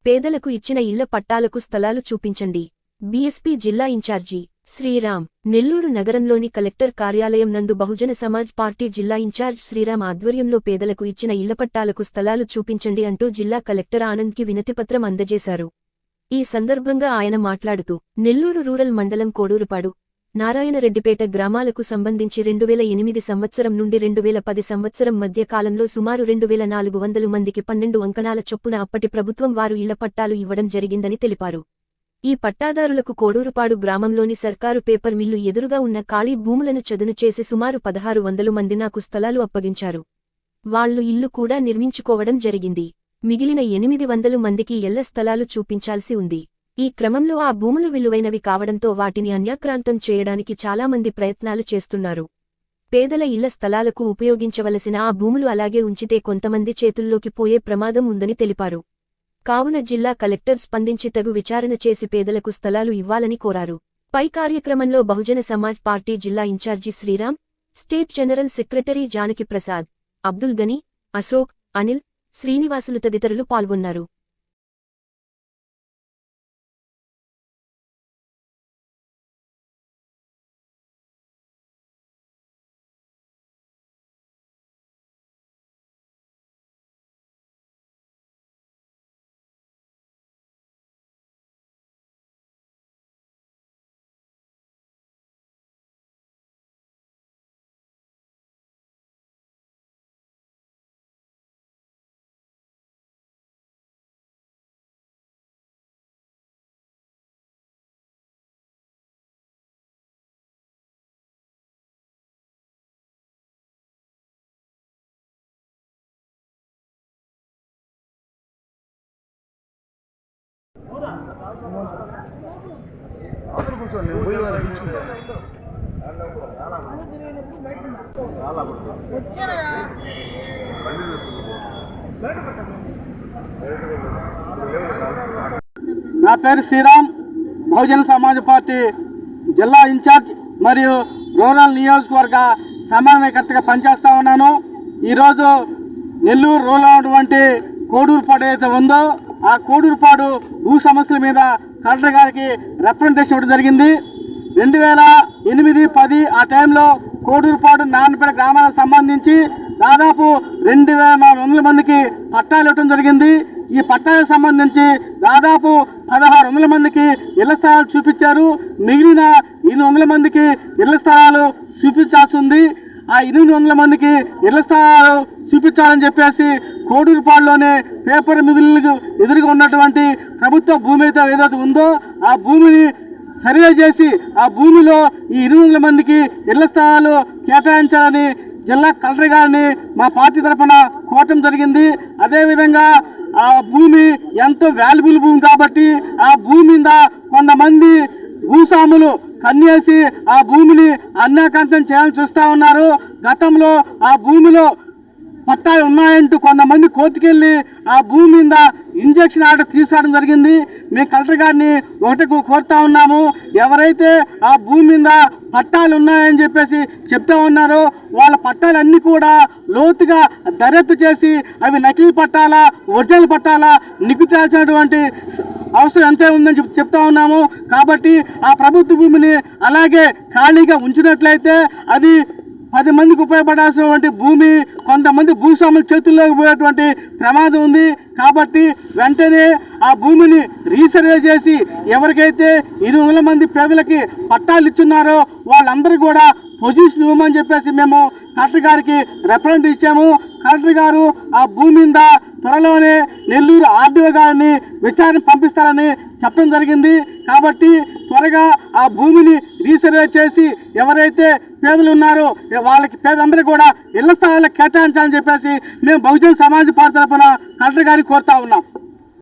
పేదలకు ఇచ్చిన ఇళ్ల పట్టాలకు స్థలాలు చూపించండి. బీఎస్పీ జిల్లా ఇన్ఛార్జి శ్రీరామ్. నెల్లూరు నగరంలోని కలెక్టర్ కార్యాలయం నందు బహుజన సమాజ్ పార్టీ జిల్లా ఇన్ఛార్జ్ శ్రీరామ్ ఆధ్వర్యంలో పేదలకు ఇచ్చిన ఇళ్ల పట్టాలకు స్థలాలు చూపించండి అంటూ జిల్లా కలెక్టర్ ఆనంద్కి వినతిపత్రం అందజేశారు. ఈ సందర్భంగా ఆయన మాట్లాడుతూ నెల్లూరు రూరల్ మండలం కోడూరుపాడు, నారాయణరెడ్డిపేట గ్రామాలకు సంబంధించి 2008 సంవత్సరం నుండి 2010 సంవత్సరం మధ్య కాలంలో సుమారు 2400 మందికి 12 అంకణాల చొప్పున అప్పటి ప్రభుత్వం వారు ఇళ్ల పట్టాలు ఇవ్వడం జరిగిందని తెలిపారు. ఈ పట్టాదారులకు కోడూరుపాడు గ్రామంలోని సర్కారు పేపర్ మిల్లు ఎదురుగా ఉన్న ఖాళీ భూములను చదును చేసి సుమారు 1600 మంది నాకు స్థలాలు అప్పగించారు. వాళ్లు ఇల్లు కూడా నిర్మించుకోవడం జరిగింది. మిగిలిన 800 మందికి ఇళ్ల స్థలాలు చూపించాల్సి ఉంది. ఈ క్రమంలో ఆ భూములు విలువైనవి కావడంతో వాటిని అన్యాక్రాంతం చేయడానికి చాలామంది ప్రయత్నాలు చేస్తున్నారు. పేదల ఇళ్ల స్థలాలకు ఉపయోగించవలసిన ఆ భూములు అలాగే ఉంచితే కొంతమంది చేతుల్లోకి పోయే ప్రమాదం ఉందని తెలిపారు. కావున జిల్లా కలెక్టర్ స్పందించి తగు విచారణ చేసి పేదలకు స్థలాలు ఇవ్వాలని కోరారు. పై కార్యక్రమంలో బహుజన సమాజ్ పార్టీ జిల్లా incharge Sriram, state general secretary Janaki Prasad, Abdul Gani, Ashok, Anil, Srinivasulu తదితరులు పాల్గొన్నారు. నా పేరు శ్రీరామ్, బహుజన సమాజ్ పార్టీ జిల్లా ఇన్ఛార్జ్ మరియు రూరల్ నియోజకవర్గ సమన్వయకర్తగా పనిచేస్తా ఉన్నాను. ఈరోజు నెల్లూరు రూరల్ ఉన్నటువంటి కోడూరుపాడు ఏదైతే ఉందో ఆ కోడూరుపాడు భూ సమస్యల మీద కలెక్టర్ గారికి రిప్రజెంటేషన్ ఇవ్వడం జరిగింది. 2008-10 ఆ టైంలో కోడూరుపాడు నారాయణపేట గ్రామాలకు సంబంధించి దాదాపు 2400 మందికి పట్టాలు ఇవ్వడం జరిగింది. ఈ పట్టాలకు సంబంధించి దాదాపు 1600 మందికి ఇళ్ల స్థలాలు చూపించారు. మిగిలిన 800 మందికి ఇళ్ల స్థలాలు చూపించాల్సి ఉంది. ఆ 800 మందికి ఇళ్ల స్థలాలు చూపించాలని చెప్పేసి కోడూరుపాడులోనే పేపర్ మిల్లులకు ఎదురుగా ఉన్నటువంటి ప్రభుత్వ భూమి అయితే ఏదైతే ఉందో ఆ భూమిని సర్వే చేసి ఆ భూమిలో ఈ 800 మందికి ఇళ్ల స్థలాలు కేటాయించాలని జిల్లా కలెక్టర్ గారిని మా పార్టీ తరఫున కోరటం జరిగింది. అదేవిధంగా ఆ భూమి ఎంతో వాల్యుబుల్ భూమి కాబట్టి ఆ భూమి మీద కొంతమంది భూస్వాములు కన్నేసి ఆ భూమిని అన్యాక్రాంతం చేయాలని చూస్తూ ఉన్నారు. గతంలో ఆ భూమిలో పట్టాలు ఉన్నాయంటూ కొంతమంది కోర్టుకెళ్ళి ఆ భూమి మీద ఇంజక్షన్ ఆర్డర్ తీసుకోవడం జరిగింది. మేము కలెక్టర్ గారిని ఒకటి కోరుతా ఉన్నాము, ఎవరైతే ఆ భూమి మీద పట్టాలు ఉన్నాయని చెప్పేసి చెప్తా ఉన్నారో వాళ్ళ పట్టాలన్నీ కూడా లోతుగా దర్యాప్తు చేసి అవి నకిలీ పట్టాలా ఒరిజినల్ పట్టాలా నిగ్గుతేల్చినటువంటి అవసరం ఎంతే ఉందని చెప్తా ఉన్నాము. కాబట్టి ఆ ప్రభుత్వ భూమిని అలాగే ఖాళీగా ఉంచినట్లయితే అది 10 మందికి ఉపయోగపడాల్సినటువంటి భూమి కొంతమంది భూస్వాముల చేతుల్లోకి పోయేటువంటి ప్రమాదం ఉంది. కాబట్టి వెంటనే ఆ భూమిని రీసర్వే చేసి ఎవరికైతే 200 మంది పేదలకి పట్టాలు ఇచ్చున్నారో వాళ్ళందరూ కూడా పొజిషన్ ఇవ్వమని చెప్పేసి మేము కలెక్టర్ గారికి రిప్రజెంట్ ఇచ్చాము. కలెక్టర్ గారు ఆ భూమి మీద త్వరలోనే నెల్లూరు ఆర్డీఓ గారిని విచారణ పంపిస్తారని చెప్పడం జరిగింది. కాబట్టి త్వరగా ఆ భూమిని రీసర్వే చేసి ఎవరైతే పేదలు ఉన్నారో వాళ్ళకి పేదందరూ కూడా ఇళ్ల స్థలాలకు కేటాయించాలని చెప్పేసి మేము బహుజన సమాజ్ పార్టీ తరఫున కలెక్టర్ గారిని కోరుతా ఉన్నాం.